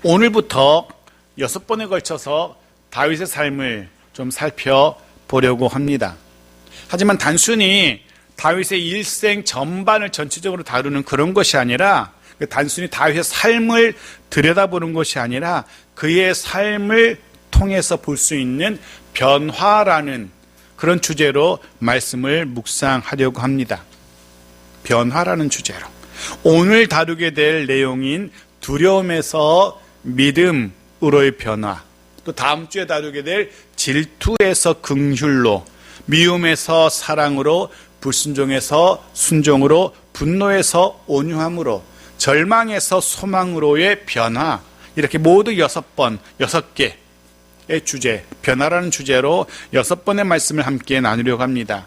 오늘부터 6번에 걸쳐서 다윗의 삶을 좀 살펴보려고 합니다. 하지만 단순히 다윗의 일생 전반을 전체적으로 다루는 그런 것이 아니라, 단순히 다윗의 삶을 들여다보는 것이 아니라 그의 삶을 통해서 볼 수 있는 변화라는 그런 주제로 말씀을 묵상하려고 합니다. 변화라는 주제로. 오늘 다루게 될 내용인 두려움에서 믿음으로의 변화, 또 다음 주에 다루게 될 질투에서 긍휼로, 미움에서 사랑으로, 불순종에서 순종으로, 분노에서 온유함으로, 절망에서 소망으로의 변화, 이렇게 모두 6번, 6개의 주제, 변화라는 주제로 6번의 말씀을 함께 나누려고 합니다.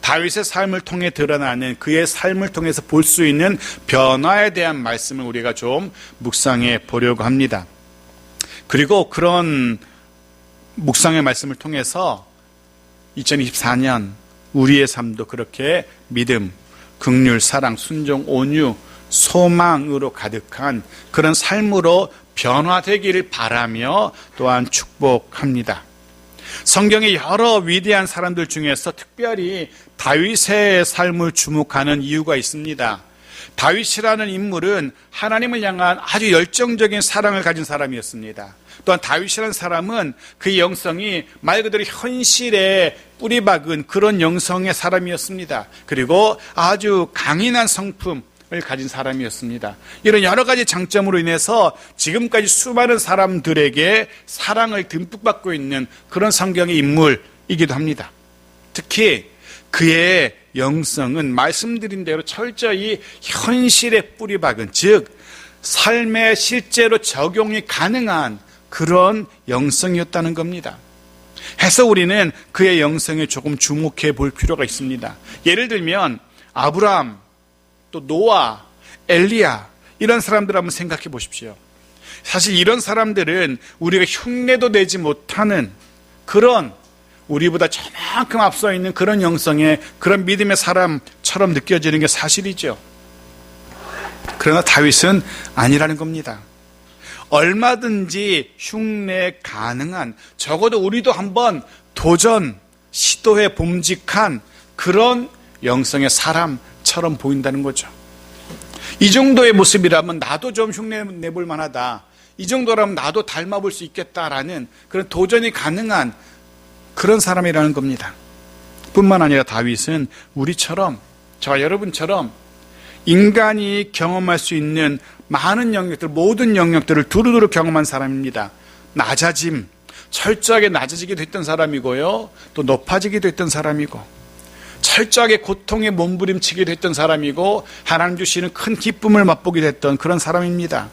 다윗의 삶을 통해 드러나는, 그의 삶을 통해서 볼 수 있는 변화에 대한 말씀을 우리가 좀 묵상해 보려고 합니다. 그리고 그런 묵상의 말씀을 통해서 2024년 우리의 삶도 그렇게 믿음, 긍휼, 사랑, 순종, 온유, 소망으로 가득한 그런 삶으로 변화되기를 바라며 또한 축복합니다. 성경의 여러 위대한 사람들 중에서 특별히 다윗의 삶을 주목하는 이유가 있습니다. 다윗이라는 인물은 하나님을 향한 아주 열정적인 사랑을 가진 사람이었습니다. 또한 다윗이라는 사람은 그의 영성이 말 그대로 현실에 뿌리박은 그런 영성의 사람이었습니다. 그리고 아주 강인한 성품을 가진 사람이었습니다. 이런 여러 가지 장점으로 인해서 지금까지 수많은 사람들에게 사랑을 듬뿍 받고 있는 그런 성경의 인물이기도 합니다. 특히 그의 영성은 말씀드린 대로 철저히 현실에 뿌리박은, 즉 삶에 실제로 적용이 가능한 그런 영성이었다는 겁니다. 해서 우리는 그의 영성에 조금 주목해 볼 필요가 있습니다. 예를 들면 아브라함, 또 노아, 엘리야, 이런 사람들 한번 생각해 보십시오. 사실 이런 사람들은 우리가 흉내도 내지 못하는 그런, 우리보다 저만큼 앞서 있는 그런 영성의, 그런 믿음의 사람처럼 느껴지는 게 사실이죠. 그러나 다윗은 아니라는 겁니다. 얼마든지 흉내 가능한, 적어도 우리도 한번 도전, 시도해 봄직한 그런 영성의 사람처럼 보인다는 거죠. 이 정도의 모습이라면 나도 좀 흉내 내볼 만하다, 이 정도라면 나도 닮아볼 수 있겠다라는 그런 도전이 가능한 그런 사람이라는 겁니다. 뿐만 아니라 다윗은 우리처럼, 저와 여러분처럼 인간이 경험할 수 있는 많은 영역들, 모든 영역들을 두루두루 경험한 사람입니다. 낮아짐, 철저하게 낮아지기도 했던 사람이고요, 또 높아지기도 했던 사람이고, 철저하게 고통에 몸부림치기도 했던 사람이고, 하나님 주시는 큰 기쁨을 맛보기도 했던 그런 사람입니다.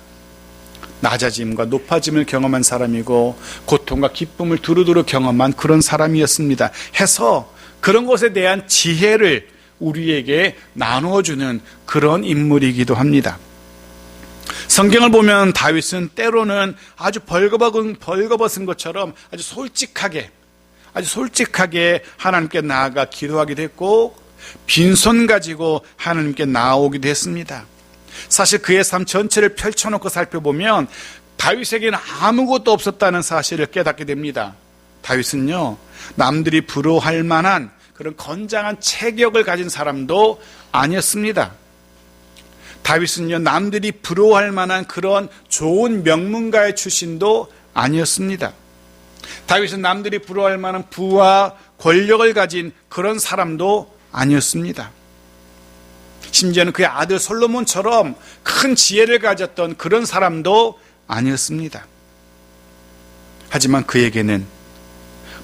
낮아짐과 높아짐을 경험한 사람이고, 고통과 기쁨을 두루두루 경험한 그런 사람이었습니다. 해서 그런 것에 대한 지혜를 우리에게 나누어주는 그런 인물이기도 합니다. 성경을 보면 다윗은 때로는 아주 벌거벗은 것처럼 아주 솔직하게 하나님께 나아가 기도하기도 했고, 빈손 가지고 하나님께 나아오기도 했습니다. 사실 그의 삶 전체를 펼쳐놓고 살펴보면 다윗에게는 아무것도 없었다는 사실을 깨닫게 됩니다. 다윗은요, 남들이 부러워할 만한 그런 건장한 체격을 가진 사람도 아니었습니다. 다윗은요, 남들이 부러워할 만한 그런 좋은 명문가의 출신도 아니었습니다. 다윗은 남들이 부러워할 만한 부와 권력을 가진 그런 사람도 아니었습니다. 심지어는 그의 아들 솔로몬처럼 큰 지혜를 가졌던 그런 사람도 아니었습니다. 하지만 그에게는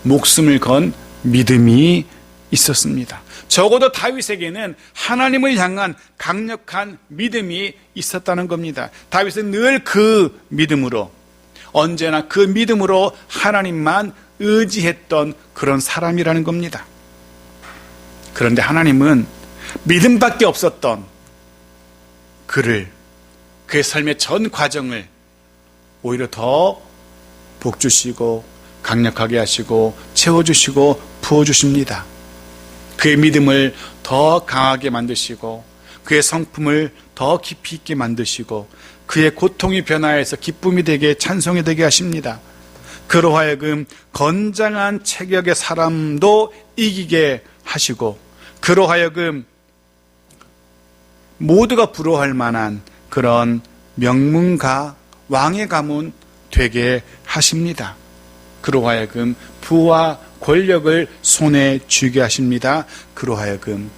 목숨을 건 믿음이 있었습니다. 적어도 다윗에게는 하나님을 향한 강력한 믿음이 있었다는 겁니다. 다윗은 늘 그 믿음으로, 언제나 그 믿음으로 하나님만 의지했던 그런 사람이라는 겁니다. 그런데 하나님은 믿음밖에 없었던 그의 삶의 전 과정을 오히려 더 복주시고 강력하게 하시고 채워주시고 부어주십니다. 그의 믿음을 더 강하게 만드시고 그의 성품을 더 깊이 있게 만드시고 그의 고통이 변화해서 기쁨이 되게 찬송이 되게 하십니다. 그로 하여금 건장한 체격의 사람도 이기게 하시고 그로 하여금 모두가 부러워할 만한 그런 명문가 왕의 가문 되게 하십니다. 그로 하여금 부와 권력을 손에 쥐게 하십니다. 그로 하여금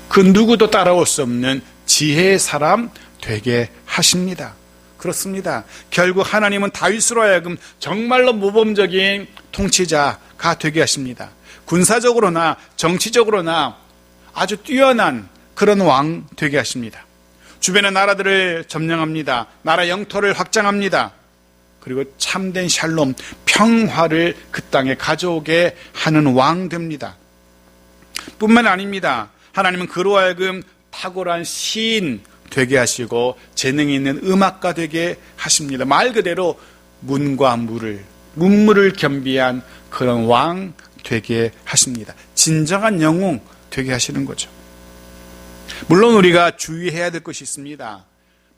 그 누구도 따라올 수 없는 지혜의 사람 되게 하십니다. 그렇습니다. 결국 하나님은 다윗으로 하여금 정말로 모범적인 통치자가 되게 하십니다. 군사적으로나 정치적으로나 아주 뛰어난 그런 왕 되게 하십니다. 주변의 나라들을 점령합니다. 나라 영토를 확장합니다. 그리고 참된 샬롬, 평화를 그 땅에 가져오게 하는 왕 됩니다. 뿐만 아닙니다. 하나님은 그로 하여금 탁월한 시인 되게 하시고 재능이 있는 음악가 되게 하십니다. 말 그대로 문과 문물을 겸비한 그런 왕 되게 하십니다. 진정한 영웅 되게 하시는 거죠. 물론 우리가 주의해야 될 것이 있습니다.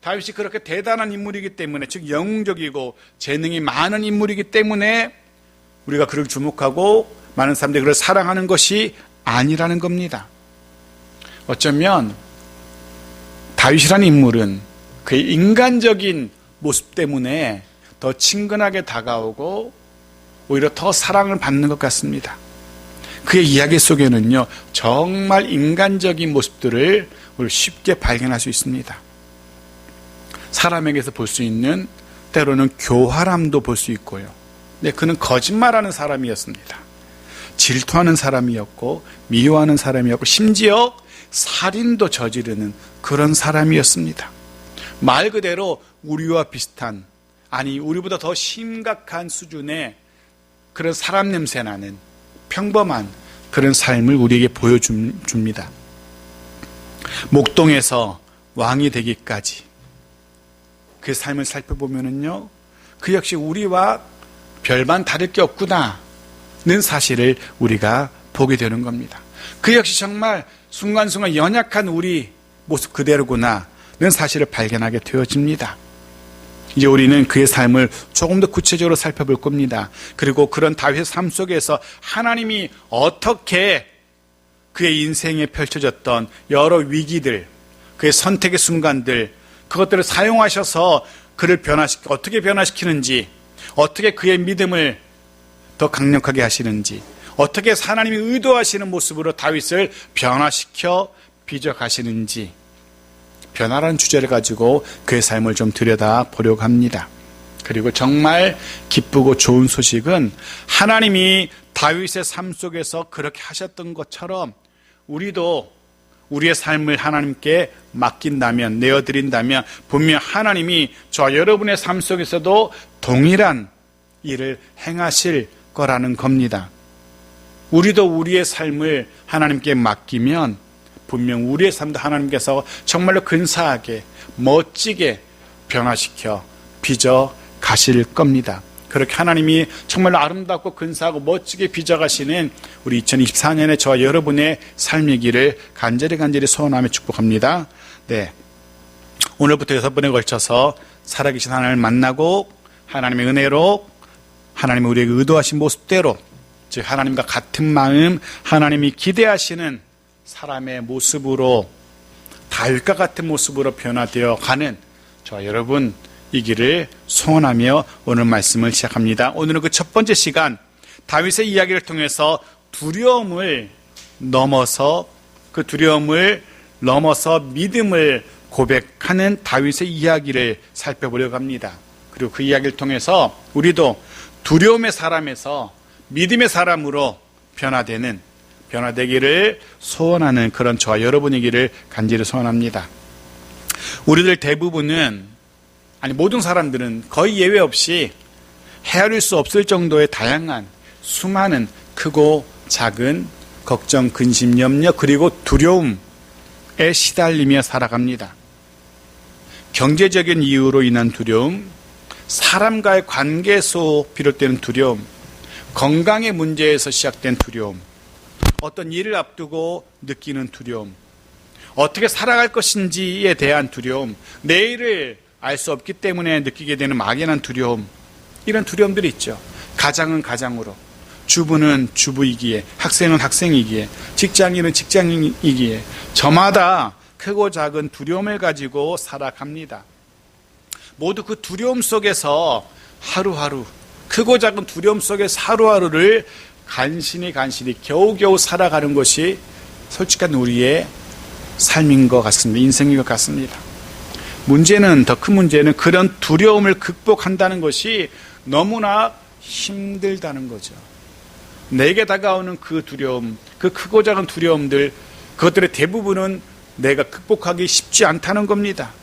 다윗이 그렇게 대단한 인물이기 때문에, 즉 영웅적이고 재능이 많은 인물이기 때문에 우리가 그를 주목하고 많은 사람들이 그를 사랑하는 것이 아니라는 겁니다. 어쩌면 다윗이라는 인물은 그의 인간적인 모습 때문에 더 친근하게 다가오고 오히려 더 사랑을 받는 것 같습니다. 그의 이야기 속에는요, 정말 인간적인 모습들을 우리 쉽게 발견할 수 있습니다. 사람에게서 볼 수 있는 때로는 교활함도 볼 수 있고요. 근데 그는 거짓말하는 사람이었습니다. 질투하는 사람이었고 미워하는 사람이었고 심지어 살인도 저지르는 그런 사람이었습니다. 말 그대로 우리와 비슷한, 아니 우리보다 더 심각한 수준의 그런 사람 냄새 나는 평범한 그런 삶을 우리에게 보여줍니다. 목동에서 왕이 되기까지 그 삶을 살펴보면은요, 그 역시 우리와 별반 다를 게 없구나는 사실을 우리가 보게 되는 겁니다. 그 역시 정말 순간순간 연약한 우리 모습 그대로구나는 사실을 발견하게 되어집니다. 이제 우리는 그의 삶을 조금 더 구체적으로 살펴볼 겁니다. 그리고 그런 다윗의 삶 속에서 하나님이 어떻게 그의 인생에 펼쳐졌던 여러 위기들, 그의 선택의 순간들, 그것들을 사용하셔서 그를 어떻게 변화시키는지, 어떻게 그의 믿음을 더 강력하게 하시는지, 어떻게 하나님이 의도하시는 모습으로 다윗을 변화시켜 빚어가시는지, 변화라는 주제를 가지고 그의 삶을 좀 들여다보려고 합니다. 그리고 정말 기쁘고 좋은 소식은 하나님이 다윗의 삶 속에서 그렇게 하셨던 것처럼 우리도 우리의 삶을 하나님께 맡긴다면, 내어드린다면 분명 하나님이 저와 여러분의 삶 속에서도 동일한 일을 행하실 거라는 겁니다. 우리도 우리의 삶을 하나님께 맡기면 분명 우리의 삶도 하나님께서 정말로 근사하게 멋지게 변화시켜 빚어 가실 겁니다. 그렇게 하나님이 정말로 아름답고 근사하고 멋지게 빚어 가시는 우리 2024년에 저와 여러분의 삶이기를 간절히 소원하며 축복합니다. 네, 오늘부터 6번에 걸쳐서 살아계신 하나님을 만나고 하나님의 은혜로 하나님이 우리에게 의도하신 모습대로, 즉 하나님과 같은 마음, 하나님이 기대하시는 사람의 모습으로, 다윗과 같은 모습으로 변화되어 가는 저와 여러분이기를 소원하며 오늘 말씀을 시작합니다. 오늘은 그 첫 번째 시간, 다윗의 이야기를 통해서 두려움을 넘어서 믿음을 고백하는 다윗의 이야기를 살펴보려고 합니다. 그리고 그 이야기를 통해서 우리도 두려움의 사람에서 믿음의 사람으로 변화되기를 소원하는 그런 저와 여러분이기를 간절히 소원합니다. 우리들 대부분은, 아니 모든 사람들은 거의 예외 없이 헤아릴 수 없을 정도의 다양한 수많은 크고 작은 걱정, 근심, 염려 그리고 두려움에 시달리며 살아갑니다. 경제적인 이유로 인한 두려움, 사람과의 관계에서 비롯되는 두려움, 건강의 문제에서 시작된 두려움, 어떤 일을 앞두고 느끼는 두려움, 어떻게 살아갈 것인지에 대한 두려움, 내일을 알 수 없기 때문에 느끼게 되는 막연한 두려움, 이런 두려움들이 있죠. 가장은 가장으로, 주부는 주부이기에, 학생은 학생이기에, 직장인은 직장인이기에 저마다 크고 작은 두려움을 가지고 살아갑니다. 모두 그 두려움 속에서 하루하루, 크고 작은 두려움 속에서 하루하루를 간신히 겨우겨우 살아가는 것이 솔직한 우리의 삶인 것 같습니다. 인생인 것 같습니다. 더 큰 문제는 그런 두려움을 극복한다는 것이 너무나 힘들다는 거죠. 내게 다가오는 그 두려움, 그 크고 작은 두려움들, 그것들의 대부분은 내가 극복하기 쉽지 않다는 겁니다.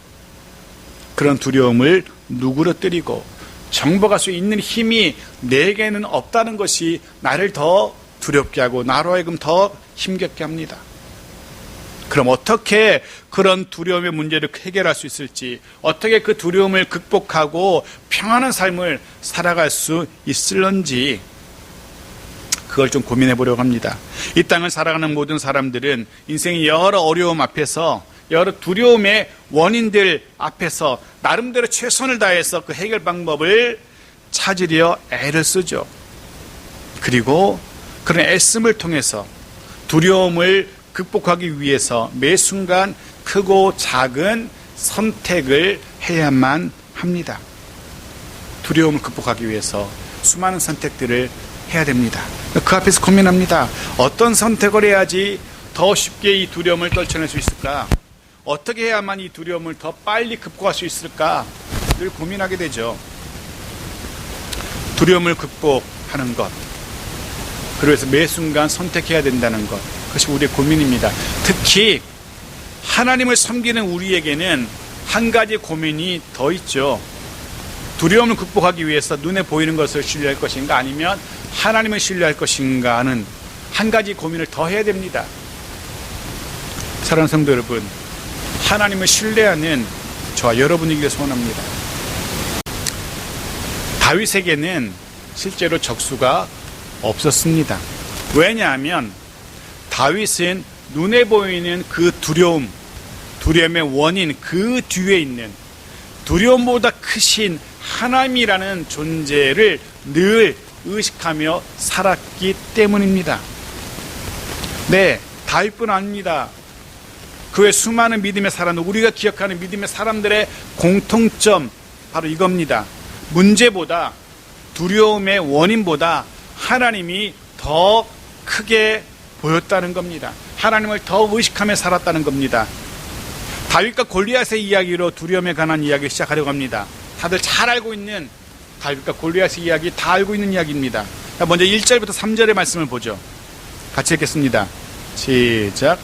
그런 두려움을 누그러뜨리고 정복할 수 있는 힘이 내게는 없다는 것이 나를 더 두렵게 하고 나로 하여금 더 힘겹게 합니다. 그럼 어떻게 그런 두려움의 문제를 해결할 수 있을지, 어떻게 그 두려움을 극복하고 평안한 삶을 살아갈 수 있을런지, 그걸 좀 고민해 보려고 합니다. 이 땅을 살아가는 모든 사람들은 인생의 여러 어려움 앞에서, 여러 두려움의 원인들 앞에서 나름대로 최선을 다해서 그 해결 방법을 찾으려 애를 쓰죠. 그리고 그런 애씀을 통해서 두려움을 극복하기 위해서 매 순간 크고 작은 선택을 해야만 합니다. 두려움을 극복하기 위해서 수많은 선택들을 해야 됩니다. 그 앞에서 고민합니다. 어떤 선택을 해야지 더 쉽게 이 두려움을 떨쳐낼 수 있을까? 어떻게 해야만 이 두려움을 더 빨리 극복할 수 있을까? 늘 고민하게 되죠. 두려움을 극복하는 것, 그래서 매 순간 선택해야 된다는 것, 그것이 우리의 고민입니다. 특히 하나님을 섬기는 우리에게는 한 가지 고민이 더 있죠. 두려움을 극복하기 위해서 눈에 보이는 것을 신뢰할 것인가, 아니면 하나님을 신뢰할 것인가 하는 한 가지 고민을 더 해야 됩니다. 사랑하는 성도 여러분, 하나님을 신뢰하는 저와 여러분이기를 소원합니다. 다윗에게는 실제로 적수가 없었습니다. 왜냐하면 다윗은 눈에 보이는 그 두려움의 원인, 그 뒤에 있는 두려움보다 크신 하나님이라는 존재를 늘 의식하며 살았기 때문입니다. 네, 다윗뿐 아닙니다. 그 외 수많은 믿음의 사람, 우리가 기억하는 믿음의 사람들의 공통점, 바로 이겁니다. 문제보다, 두려움의 원인보다 하나님이 더 크게 보였다는 겁니다. 하나님을 더 의식하며 살았다는 겁니다. 다윗과 골리앗의 이야기로 두려움에 관한 이야기를 시작하려고 합니다. 다들 잘 알고 있는 다윗과 골리앗의 이야기, 다 알고 있는 이야기입니다. 먼저 1절부터 3절의 말씀을 보죠. 같이 읽겠습니다. 시작.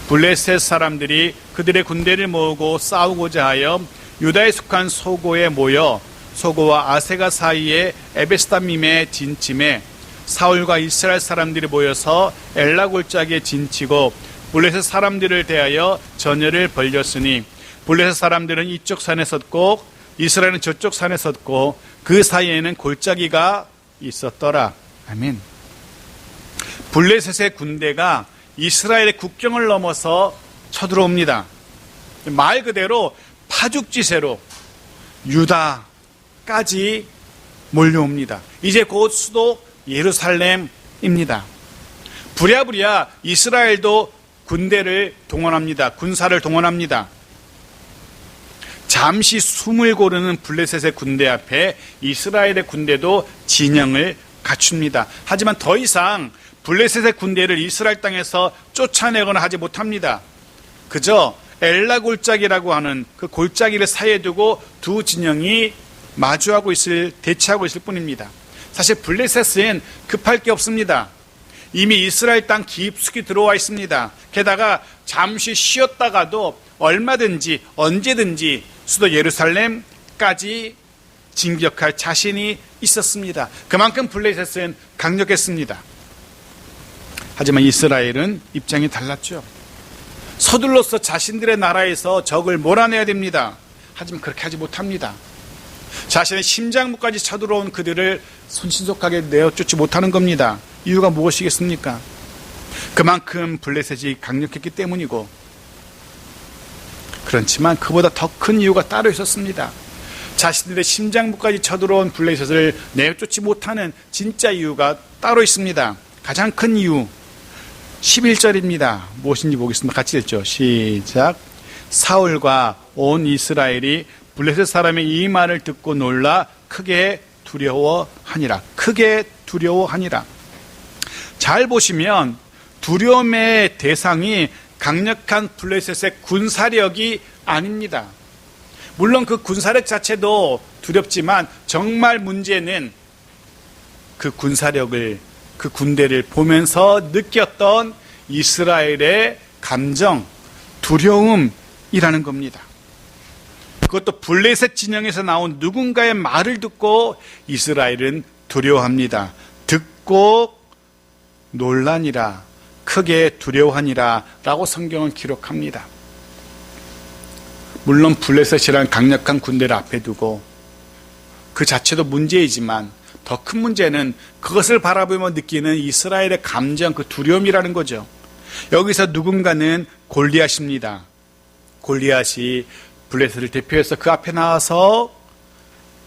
블레셋 사람들이 그들의 군대를 모으고 싸우고자 하여 유다에 속한 소고에 모여 소고와 아세가 사이에 에베스다밈에 진침해 사울과 이스라엘 사람들이 모여서 엘라 골짜기에 진치고 블레셋 사람들을 대하여 전열을 벌렸으니 블레셋 사람들은 이쪽 산에 섰고 이스라엘은 저쪽 산에 섰고 그 사이에는 골짜기가 있었더라. 아멘. 블레셋의 군대가 이스라엘의 국경을 넘어서 쳐들어옵니다. 말 그대로 파죽지세로 유다까지 몰려옵니다. 이제 곧 수도 예루살렘입니다. 부랴부랴 이스라엘도 군대를 동원합니다. 군사를 동원합니다. 잠시 숨을 고르는 블레셋의 군대 앞에 이스라엘의 군대도 진영을 갖춥니다. 하지만 더 이상 블레셋의 군대를 이스라엘 땅에서 쫓아내거나 하지 못합니다. 그저 엘라 골짜기라고 하는 그 골짜기를 사이에 두고 두 진영이 대치하고 있을 뿐입니다. 사실 블레셋은 급할 게 없습니다. 이미 이스라엘 땅 깊숙이 들어와 있습니다. 게다가 잠시 쉬었다가도 얼마든지 언제든지 수도 예루살렘까지 진격할 자신이 있었습니다. 그만큼 블레셋은 강력했습니다. 하지만 이스라엘은 입장이 달랐죠. 서둘러서 자신들의 나라에서 적을 몰아내야 됩니다. 하지만 그렇게 하지 못합니다. 자신의 심장부까지 쳐들어온 그들을 손신속하게 내어쫓지 못하는 겁니다. 이유가 무엇이겠습니까? 그만큼 블레셋이 강력했기 때문이고 그렇지만 그보다 더 큰 이유가 따로 있었습니다. 자신들의 심장부까지 쳐들어온 블레셋을 내쫓지 못하는 진짜 이유가 따로 있습니다. 가장 큰 이유 11절입니다. 무엇인지 보겠습니다. 같이 읽죠. 시작. 사울과 온 이스라엘이 블레셋 사람의 이 말을 듣고 놀라 크게 두려워하니라. 크게 두려워하니라. 잘 보시면 두려움의 대상이 강력한 블레셋의 군사력이 아닙니다. 물론 그 군사력 자체도 두렵지만 정말 문제는 그 군사력을, 그 군대를 보면서 느꼈던 이스라엘의 감정, 두려움이라는 겁니다. 그것도 블레셋 진영에서 나온 누군가의 말을 듣고 이스라엘은 두려워합니다. 듣고 놀라니라, 크게 두려워하니라 라고 성경은 기록합니다. 물론 블레셋이라는 강력한 군대를 앞에 두고 그 자체도 문제이지만 더 큰 문제는 그것을 바라보며 느끼는 이스라엘의 감정, 그 두려움이라는 거죠. 여기서 누군가는 골리앗입니다. 골리앗이 블레셋을 대표해서 그 앞에 나와서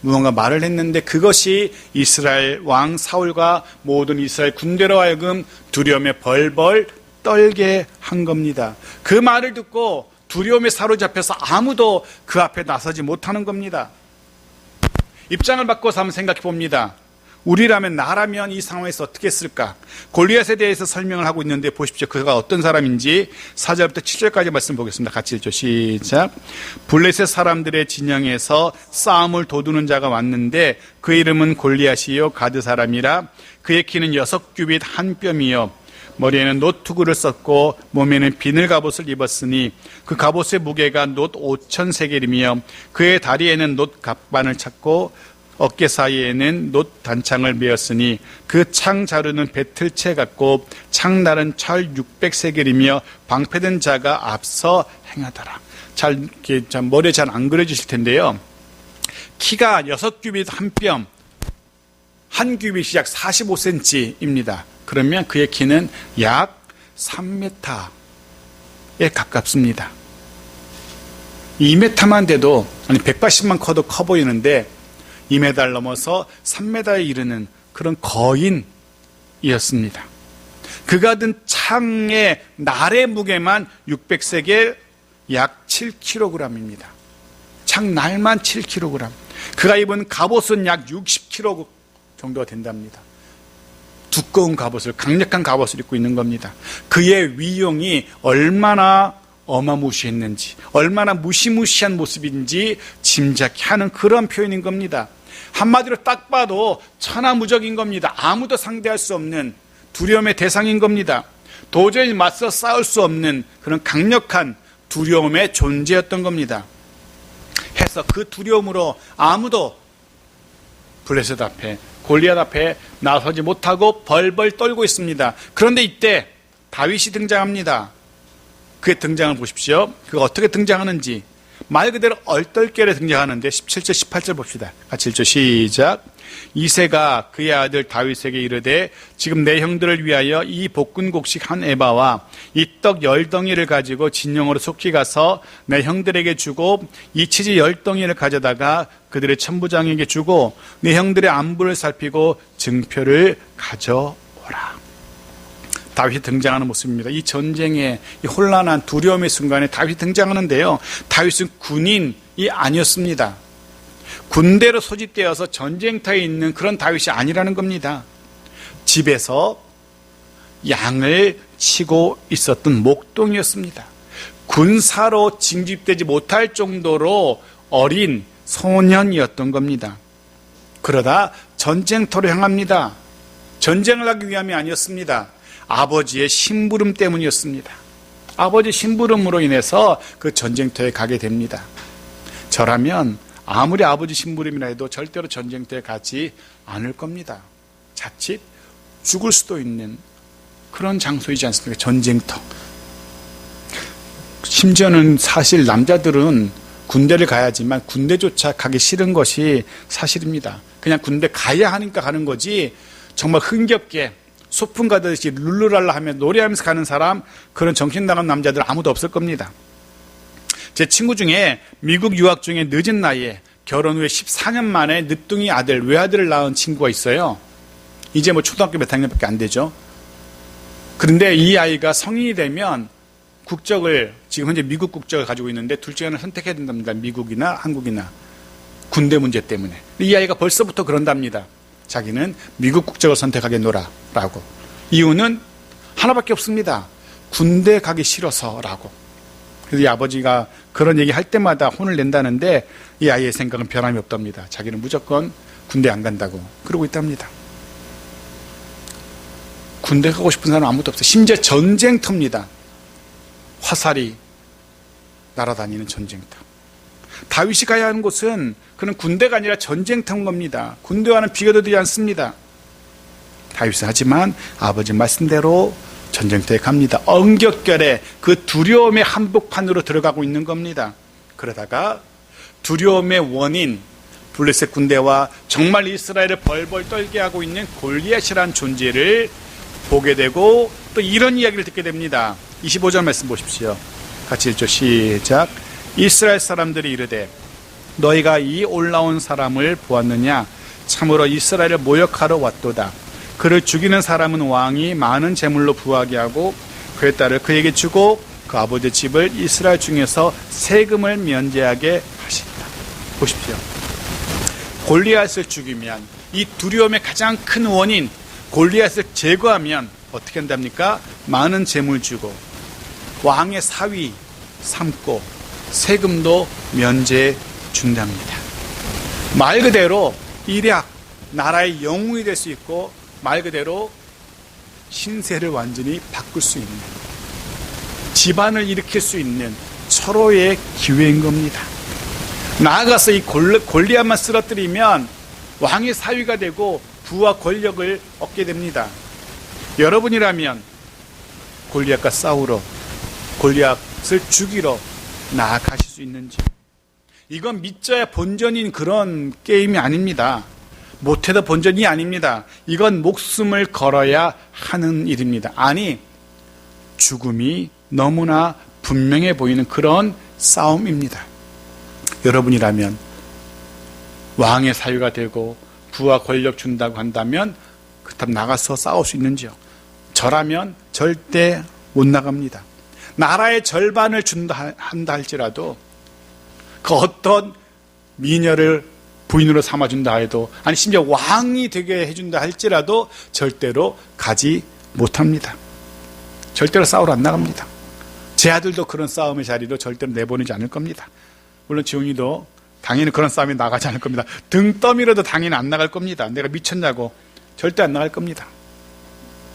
무언가 말을 했는데 그것이 이스라엘 왕 사울과 모든 이스라엘 군대로 하여금 두려움에 벌벌 떨게 한 겁니다. 그 말을 듣고 두려움에 사로잡혀서 아무도 그 앞에 나서지 못하는 겁니다. 입장을 바꿔서 한번 생각해 봅니다. 우리라면, 나라면 이 상황에서 어떻게 했을까? 골리앗에 대해서 설명을 하고 있는데 보십시오. 그가 어떤 사람인지 4절부터 7절까지 말씀 보겠습니다. 같이 읽죠. 시작. 블레셋 사람들의 진영에서 싸움을 도두는 자가 왔는데 그 이름은 골리앗이요 가드 사람이라. 그의 키는 6규빗 한 뼘이요 머리에는 놋 투구를 썼고 몸에는 비늘 갑옷을 입었으니 그 갑옷의 무게가 놋 5,000세겔이며 그의 다리에는 놋 갑반을 찼고 어깨 사이에는 놋 단창을 메었으니 그 창 자루는 배틀채 같고 창날은 철 600세겔이며 방패된 자가 앞서 행하더라. 머리에 잘 안 그려지실 텐데요. 키가 6규빗 한 뼘, 한 규빗이 약 45cm입니다. 그러면 그의 키는 약 3m에 가깝습니다. 2m만 돼도, 아니 180만 커도 커 보이는데 2m 넘어서 3m에 이르는 그런 거인이었습니다. 그가 든 창의 날의 무게만 600세겔 약 7kg입니다. 창 날만 7kg. 그가 입은 갑옷은 약 60kg 정도가 된답니다. 두꺼운 갑옷을, 강력한 갑옷을 입고 있는 겁니다. 그의 위용이 얼마나 어마무시했는지, 얼마나 무시무시한 모습인지 짐작케 하는 그런 표현인 겁니다. 한마디로 딱 봐도 천하무적인 겁니다. 아무도 상대할 수 없는 두려움의 대상인 겁니다. 도저히 맞서 싸울 수 없는 그런 강력한 두려움의 존재였던 겁니다. 해서 그 두려움으로 아무도 블레셋 앞에, 골리앗 앞에 나서지 못하고 벌벌 떨고 있습니다. 그런데 이때 다윗이 등장합니다. 그의 등장을 보십시오. 그가 어떻게 등장하는지. 말 그대로 얼떨결에 등장하는데 17절 18절 봅시다. 같이 읽죠. 시작. 이새가 그의 아들 다윗에게 이르되 지금 내 형들을 위하여 이 볶은곡식 한 에바와 이 떡 10덩이를 가지고 진영으로 속히 가서 내 형들에게 주고 이 치즈 10덩이를 가져다가 그들의 천부장에게 주고 내 형들의 안부를 살피고 증표를 가져오라. 다윗이 등장하는 모습입니다. 이 전쟁의 이 혼란한 두려움의 순간에 다윗이 등장하는데요. 다윗은 군인이 아니었습니다. 군대로 소집되어서 전쟁터에 있는 그런 다윗이 아니라는 겁니다. 집에서 양을 치고 있었던 목동이었습니다. 군사로 징집되지 못할 정도로 어린 소년이었던 겁니다. 그러다 전쟁터로 향합니다. 전쟁을 하기 위함이 아니었습니다. 아버지의 심부름 때문이었습니다. 아버지 심부름으로 인해서 그 전쟁터에 가게 됩니다. 저라면 아무리 아버지 심부름이라 해도 절대로 전쟁터에 가지 않을 겁니다. 자칫 죽을 수도 있는 그런 장소이지 않습니까? 전쟁터. 심지어는 사실 남자들은 군대를 가야지만 군대조차 가기 싫은 것이 사실입니다. 그냥 군대 가야 하니까 가는 거지 정말 흥겹게 소풍 가듯이 룰루랄라 하며 노래하면서 가는 사람, 그런 정신 나간 남자들 아무도 없을 겁니다. 제 친구 중에 미국 유학 중에 늦은 나이에 결혼 후에 14년 만에 늦둥이 아들, 외아들을 낳은 친구가 있어요. 이제 뭐 초등학교 몇 학년밖에 안 되죠. 그런데 이 아이가 성인이 되면 국적을, 지금 현재 미국 국적을 가지고 있는데 둘 중에 하나를 선택해야 된답니다. 미국이나 한국이나. 군대 문제 때문에. 이 아이가 벌써부터 그런답니다. 자기는 미국 국적을 선택하겠노라 라고. 이유는 하나밖에 없습니다. 군대 가기 싫어서라고. 그래서 이 아버지가 그런 얘기 할 때마다 혼을 낸다는데 이 아이의 생각은 변함이 없답니다. 자기는 무조건 군대 안 간다고 그러고 있답니다. 군대 가고 싶은 사람 아무도 없어요. 심지어 전쟁터입니다. 화살이 날아다니는 전쟁터. 다윗이 가야 하는 곳은 그는 군대가 아니라 전쟁터인 겁니다. 군대와는 비교되지 않습니다. 다윗은 하지만 아버지 말씀대로 전쟁터에 갑니다. 엉겹결에 그 두려움의 한복판으로 들어가고 있는 겁니다. 그러다가 두려움의 원인, 블레셋 군대와 정말 이스라엘을 벌벌 떨게 하고 있는 골리앗이라는 존재를 보게 되고 또 이런 이야기를 듣게 됩니다. 25절 말씀 보십시오. 같이 읽죠. 시작. 이스라엘 사람들이 이르되 너희가 이 올라온 사람을 보았느냐? 참으로 이스라엘을 모욕하러 왔도다. 그를 죽이는 사람은 왕이 많은 재물로 부하게 하고 그의 딸을 그에게 주고 그 아버지 집을 이스라엘 중에서 세금을 면제하게 하신다. 보십시오. 골리앗을 죽이면 이 두려움의 가장 큰 원인 골리앗을 제거하면 어떻게 한답니까? 많은 재물 주고 왕의 사위 삼고 세금도 면제해 준답니다. 말 그대로 일약 나라의 영웅이 될 수 있고 말 그대로 신세를 완전히 바꿀 수 있는 집안을 일으킬 수 있는 철호의 기회인 겁니다. 나아가서 이 골리앗만 쓰러뜨리면 왕의 사위가 되고 부와 권력을 얻게 됩니다. 여러분이라면 골리앗과 싸우러 골리앗을 죽이러 나아가실 수 있는지. 이건 믿져야 본전인 그런 게임이 아닙니다. 못해도 본전이 아닙니다. 이건 목숨을 걸어야 하는 일입니다. 아니, 죽음이 너무나 분명해 보이는 그런 싸움입니다. 여러분이라면 왕의 사위가 되고 부와 권력 준다고 한다면 그렇다면 나가서 싸울 수 있는지요? 저라면 절대 못 나갑니다. 나라의 절반을 준다 한다 할지라도 그 어떤 미녀를 부인으로 삼아준다 해도 아니 심지어 왕이 되게 해준다 할지라도 절대로 가지 못합니다. 절대로 싸우러 안 나갑니다. 제 아들도 그런 싸움의 자리로 절대로 내보내지 않을 겁니다. 물론 지훈이도 당연히 그런 싸움에 나가지 않을 겁니다. 등 떠밀어도 당연히 안 나갈 겁니다. 내가 미쳤냐고 절대 안 나갈 겁니다.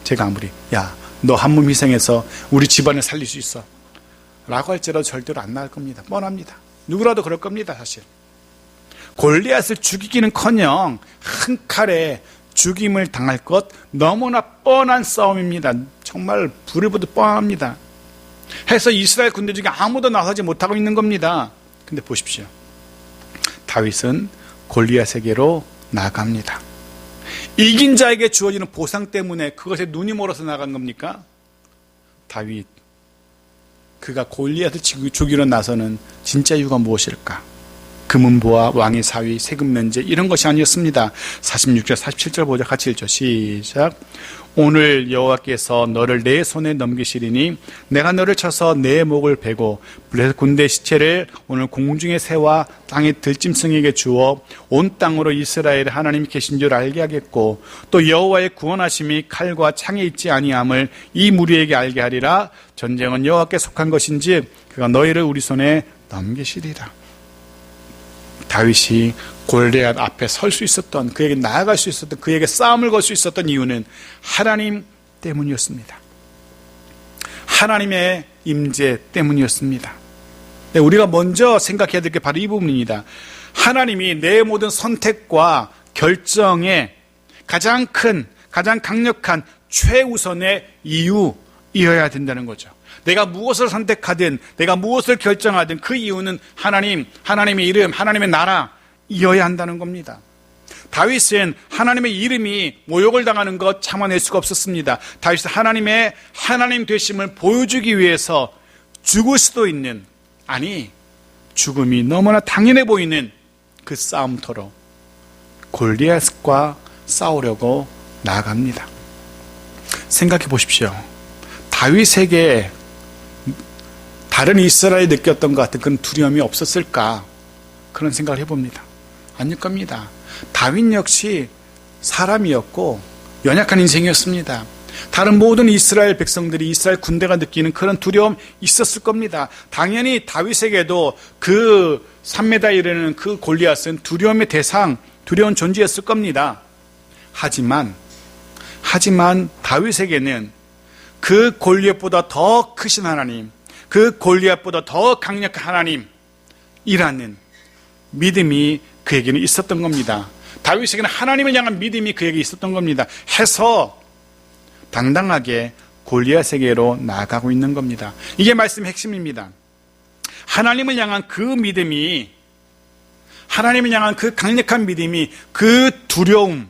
제가 아무리 야, 너 한 몸 희생해서 우리 집안을 살릴 수 있어 라고 할지라도 절대로 안 나갈 겁니다. 뻔합니다. 누구라도 그럴 겁니다. 사실 골리앗을 죽이기는커녕 한 칼에 죽임을 당할 것 너무나 뻔한 싸움입니다. 정말 불을 보듯 뻔합니다. 해서 이스라엘 군대 중에 아무도 나서지 못하고 있는 겁니다. 근데 보십시오. 다윗은 골리앗에게로 나아갑니다. 이긴 자에게 주어지는 보상 때문에 그것에 눈이 멀어서 나간 겁니까? 다윗, 그가 골리앗을 죽이러 나서는 진짜 이유가 무엇일까? 금은보화, 왕의 사위, 세금 면제 이런 것이 아니었습니다. 46절, 47절 보자. 같이 읽죠. 시작. 오늘 여호와께서 너를 내 손에 넘기시리니 내가 너를 쳐서 내 목을 베고 블레셋 군대 시체를 오늘 공중의 새와 땅의 들짐승에게 주어 온 땅으로 이스라엘의 하나님이 계신 줄 알게 하겠고 또 여호와의 구원하심이 칼과 창에 있지 아니함을 이 무리에게 알게 하리라. 전쟁은 여호와께 속한 것인지 그가 너희를 우리 손에 넘기시리라. 다윗이 골리앗 앞에 설 수 있었던, 그에게 나아갈 수 있었던, 그에게 싸움을 걸 수 있었던 이유는 하나님 때문이었습니다. 하나님의 임재 때문이었습니다. 우리가 먼저 생각해야 될 게 바로 이 부분입니다. 하나님이 내 모든 선택과 결정에 가장 큰, 가장 강력한 최우선의 이유이어야 된다는 거죠. 내가 무엇을 선택하든 내가 무엇을 결정하든 그 이유는 하나님, 하나님의 이름, 하나님의 나라이어야 한다는 겁니다. 다윗은 하나님의 이름이 모욕을 당하는 것 참아낼 수가 없었습니다. 다윗은 하나님의 하나님 되심을 보여주기 위해서 죽을 수도 있는, 아니 죽음이 너무나 당연해 보이는 그 싸움터로 골리앗과 싸우려고 나아갑니다. 생각해 보십시오. 다윗에게 다른 이스라엘이 느꼈던 것 같은 그런 두려움이 없었을까? 그런 생각을 해봅니다. 아닐 겁니다. 다윗 역시 사람이었고 연약한 인생이었습니다. 다른 모든 이스라엘 백성들이, 이스라엘 군대가 느끼는 그런 두려움 있었을 겁니다. 당연히 다윗에게도 그 3m 이르는 그 골리앗은 두려움의 대상, 두려운 존재였을 겁니다. 하지만 다윗에게는 그 골리앗보다 더 크신 하나님, 그 골리앗보다 더 강력한 하나님이라는 믿음이 그에게는 있었던 겁니다. 다윗에게는 하나님을 향한 믿음이 그에게 있었던 겁니다. 해서 당당하게 골리앗에게로 나아가고 있는 겁니다. 이게 말씀의 핵심입니다. 하나님을 향한 그 믿음이, 하나님을 향한 그 강력한 믿음이 그 두려움,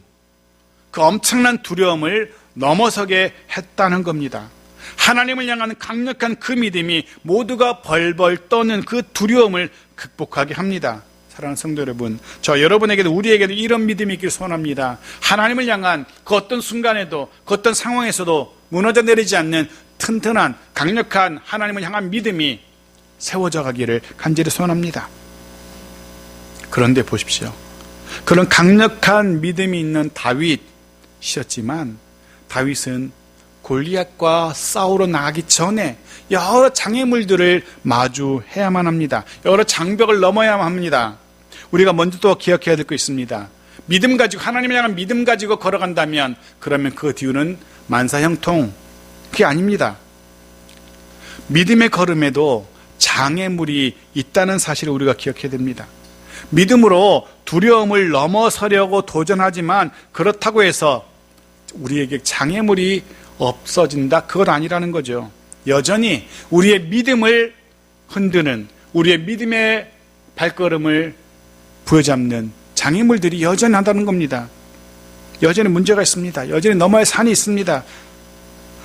그 엄청난 두려움을 넘어서게 했다는 겁니다. 하나님을 향한 강력한 그 믿음이 모두가 벌벌 떠는 그 두려움을 극복하게 합니다. 사랑하는 성도 여러분, 저 여러분에게도 우리에게도 이런 믿음이 있기를 소원합니다. 하나님을 향한 그 어떤 순간에도, 그 어떤 상황에서도 무너져 내리지 않는 튼튼한 강력한 하나님을 향한 믿음이 세워져 가기를 간절히 소원합니다. 그런데 보십시오. 그런 강력한 믿음이 있는 다윗이었지만 다윗은 골리앗과 싸우러 나가기 전에 여러 장애물들을 마주해야만 합니다. 여러 장벽을 넘어야만 합니다. 우리가 먼저 또 기억해야 될 거 있습니다. 믿음 가지고, 하나님을 향한 믿음 가지고 걸어간다면 그러면 그 뒤로는 만사형통, 그게 아닙니다. 믿음의 걸음에도 장애물이 있다는 사실을 우리가 기억해야 됩니다. 믿음으로 두려움을 넘어서려고 도전하지만 그렇다고 해서 우리에게 장애물이 없어진다, 그건 아니라는 거죠. 여전히 우리의 믿음을 흔드는, 우리의 믿음의 발걸음을 부여잡는 장애물들이 여전히 한다는 겁니다. 여전히 문제가 있습니다. 여전히 넘어야 할 산이 있습니다.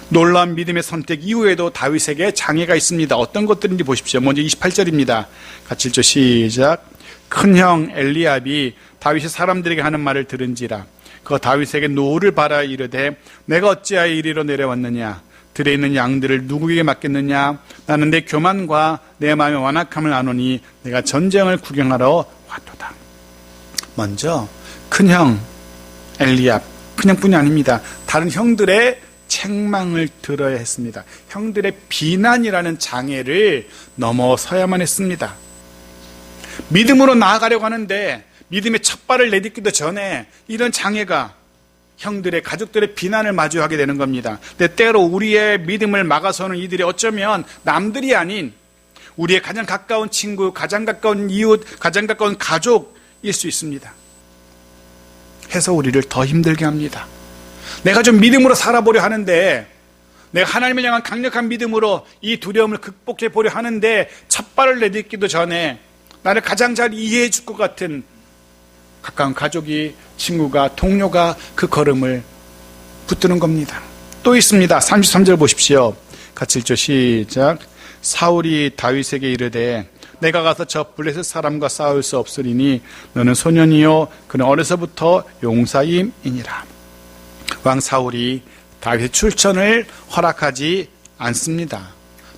놀라운 믿음의 선택 이후에도 다윗에게 장애가 있습니다. 어떤 것들인지 보십시오. 먼저 28절입니다. 같이 읽죠. 시작. 큰형 엘리압이 다윗이 사람들에게 하는 말을 들은지라 그 다윗에게 노를 바라 이르되 내가 어찌하여 이리로 내려왔느냐, 들에 있는 양들을 누구에게 맡겼느냐, 나는 내 교만과 내 마음의 완악함을 아노니 내가 전쟁을 구경하러 왔도다. 먼저 큰형 엘리압, 큰형뿐이 아닙니다. 다른 형들의 책망을 들어야 했습니다. 형들의 비난이라는 장애를 넘어서야만 했습니다. 믿음으로 나아가려고 하는데 믿음의 첫 발을 내딛기도 전에 이런 장애가, 형들의, 가족들의 비난을 마주하게 되는 겁니다. 근데 때로 우리의 믿음을 막아서는 이들이 어쩌면 남들이 아닌 우리의 가장 가까운 친구, 가장 가까운 이웃, 가장 가까운 가족일 수 있습니다. 해서 우리를 더 힘들게 합니다. 내가 좀 믿음으로 살아보려 하는데, 내가 하나님을 향한 강력한 믿음으로 이 두려움을 극복해 보려 하는데 첫 발을 내딛기도 전에 나를 가장 잘 이해해 줄 것 같은 가까운 가족이, 친구가, 동료가 그 걸음을 붙드는 겁니다. 또 있습니다. 33절 보십시오. 같이 읽죠. 시작. 사울이 다윗에게 이르되 내가 가서 저 블레셋 사람과 싸울 수 없으리니 너는 소년이요 그는 어려서부터 용사임이니라. 왕 사울이 다윗의 출전을 허락하지 않습니다.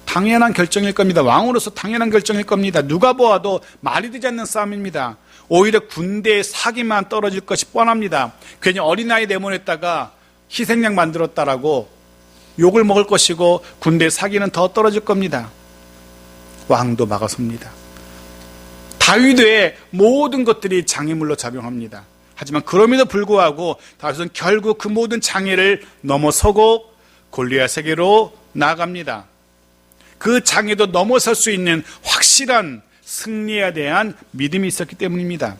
당연한 결정일 겁니다. 왕으로서 당연한 결정일 겁니다. 누가 보아도 말이 되지 않는 싸움입니다. 오히려 군대의 사기만 떨어질 것이 뻔합니다. 괜히 어린아이 내보냈다가 희생양 만들었다라고 욕을 먹을 것이고 군대의 사기는 더 떨어질 겁니다. 왕도 막아섭니다. 다윗의 모든 것들이 장애물로 작용합니다. 하지만 그럼에도 불구하고 다윗은 결국 그 모든 장애를 넘어서고 골리앗에게로 나아갑니다. 그 장애도 넘어설 수 있는 확실한 승리에 대한 믿음이 있었기 때문입니다.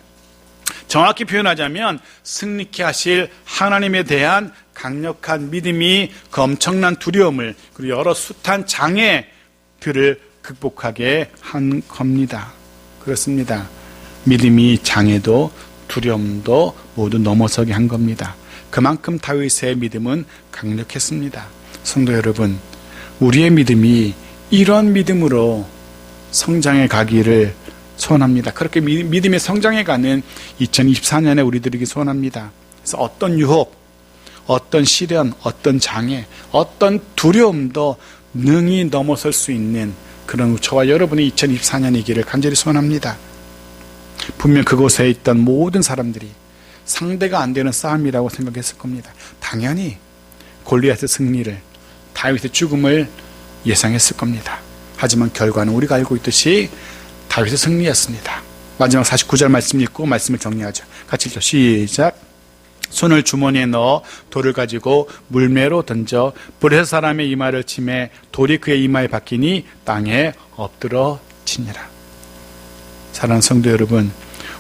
정확히 표현하자면 승리케 하실 하나님에 대한 강력한 믿음이 그 엄청난 두려움을, 그리고 여러 숱한 장애들을 극복하게 한 겁니다. 그렇습니다. 믿음이 장애도 두려움도 모두 넘어서게 한 겁니다. 그만큼 다윗의 믿음은 강력했습니다. 성도 여러분, 우리의 믿음이 이런 믿음으로 성장해 가기를 소원합니다. 그렇게 믿음의 성장해가는 2024년에 우리들에게 소원합니다. 그래서 어떤 유혹, 어떤 시련, 어떤 장애, 어떤 두려움도 능히 넘어설 수 있는 그런 저와 여러분의 2024년이기를 간절히 소원합니다. 분명 그곳에 있던 모든 사람들이 상대가 안 되는 싸움이라고 생각했을 겁니다. 당연히 골리앗의 승리를, 다윗의 죽음을 예상했을 겁니다. 하지만 결과는 우리가 알고 있듯이 다윗의 승리였습니다. 마지막 49절 말씀 읽고 말씀을 정리하죠. 같이 읽죠. 시작. 손을 주머니에 넣어 돌을 가지고 물매로 던져 브레스 사람의 이마를 치매 돌이 그의 이마에 박히니 땅에 엎드러 치니라. 사랑하는 성도 여러분,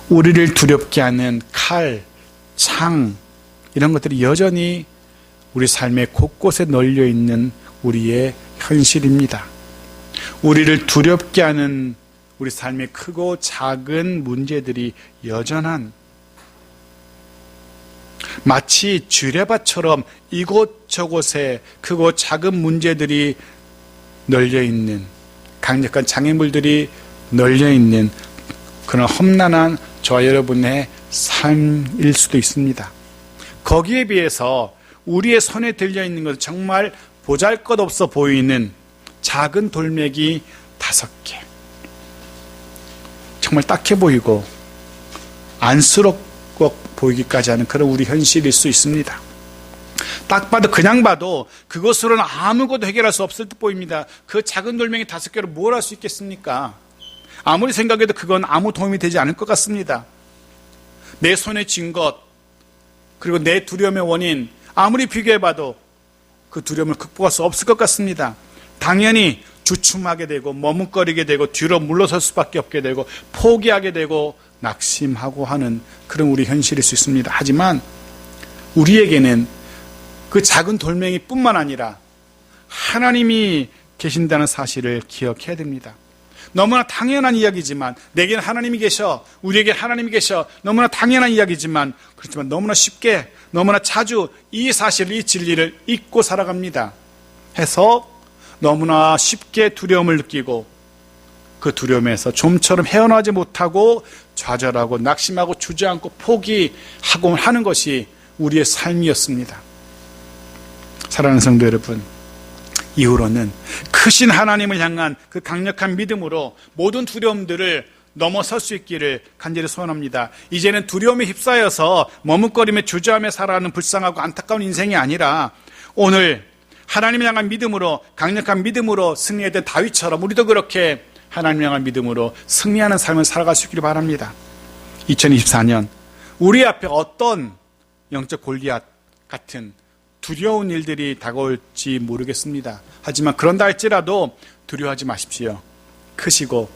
우리를 두렵게 하는 칼, 창 이런 것들이 여전히 우리 삶의 곳곳에 널려 있는 우리의 현실입니다. 우리를 두렵게 하는 우리 삶의 크고 작은 문제들이 여전한, 마치 쥐레밭처럼 이곳저곳에 크고 작은 문제들이 널려있는, 강력한 장애물들이 널려있는 그런 험난한 저와 여러분의 삶일 수도 있습니다. 거기에 비해서 우리의 손에 들려있는 것은 정말 보잘것없어 보이는 작은 돌멩이 5개, 정말 딱해 보이고 안쓰럽고 보이기까지 하는 그런 우리 현실일 수 있습니다. 딱 봐도, 그냥 봐도 그것으로는 아무것도 해결할 수 없을 듯 보입니다. 그 작은 돌멩이 5개로 뭘 할 수 있겠습니까? 아무리 생각해도 그건 아무 도움이 되지 않을 것 같습니다. 내 손에 쥔 것, 그리고 내 두려움의 원인, 아무리 비교해봐도 그 두려움을 극복할 수 없을 것 같습니다. 당연히 주춤하게 되고 머뭇거리게 되고 뒤로 물러설 수밖에 없게 되고 포기하게 되고 낙심하고 하는 그런 우리 현실일 수 있습니다. 하지만 우리에게는 그 작은 돌멩이뿐만 아니라 하나님이 계신다는 사실을 기억해야 됩니다. 너무나 당연한 이야기지만, 내게는 하나님이 계셔, 우리에게 하나님이 계셔, 너무나 당연한 이야기지만, 그렇지만 너무나 쉽게, 너무나 자주 이 사실을, 이 진리를 잊고 살아갑니다. 해서 너무나 쉽게 두려움을 느끼고 그 두려움에서 좀처럼 헤어나지 못하고 좌절하고 낙심하고 주저앉고 포기하고 하는 것이 우리의 삶이었습니다. 사랑하는 성도 여러분, 이후로는 크신 하나님을 향한 그 강력한 믿음으로 모든 두려움들을 넘어설 수 있기를 간절히 소원합니다. 이제는 두려움에 휩싸여서 머뭇거리며 주저하며 살아가는 불쌍하고 안타까운 인생이 아니라, 오늘 하나님을 향한 믿음으로, 강력한 믿음으로 승리했던 다윗처럼 우리도 그렇게 하나님을 향한 믿음으로 승리하는 삶을 살아갈 수 있기를 바랍니다. 2024년 우리 앞에 어떤 영적 골리앗 같은 두려운 일들이 다가올지 모르겠습니다. 하지만 그런다 할지라도 두려워하지 마십시오. 크시고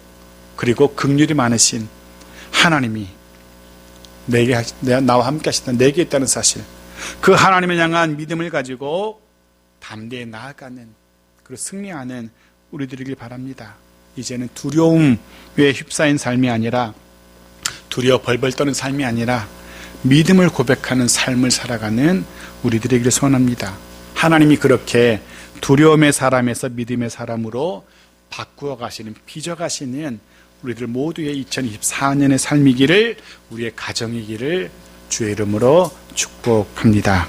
그리고 긍휼이 많으신 하나님이 나와 함께 하시다, 내게 있다는 사실, 그 하나님을 향한 믿음을 가지고 담대히 나아가는, 그리고 승리하는 우리들이길 바랍니다. 이제는 두려움에 휩싸인 삶이 아니라, 두려워 벌벌 떠는 삶이 아니라 믿음을 고백하는 삶을 살아가는 우리들에게 소원합니다. 하나님이 그렇게 두려움의 사람에서 믿음의 사람으로 바꾸어 가시는, 빚어 가시는 우리들 모두의 2024년의 삶이기를, 우리의 가정이기를 주의 이름으로 축복합니다.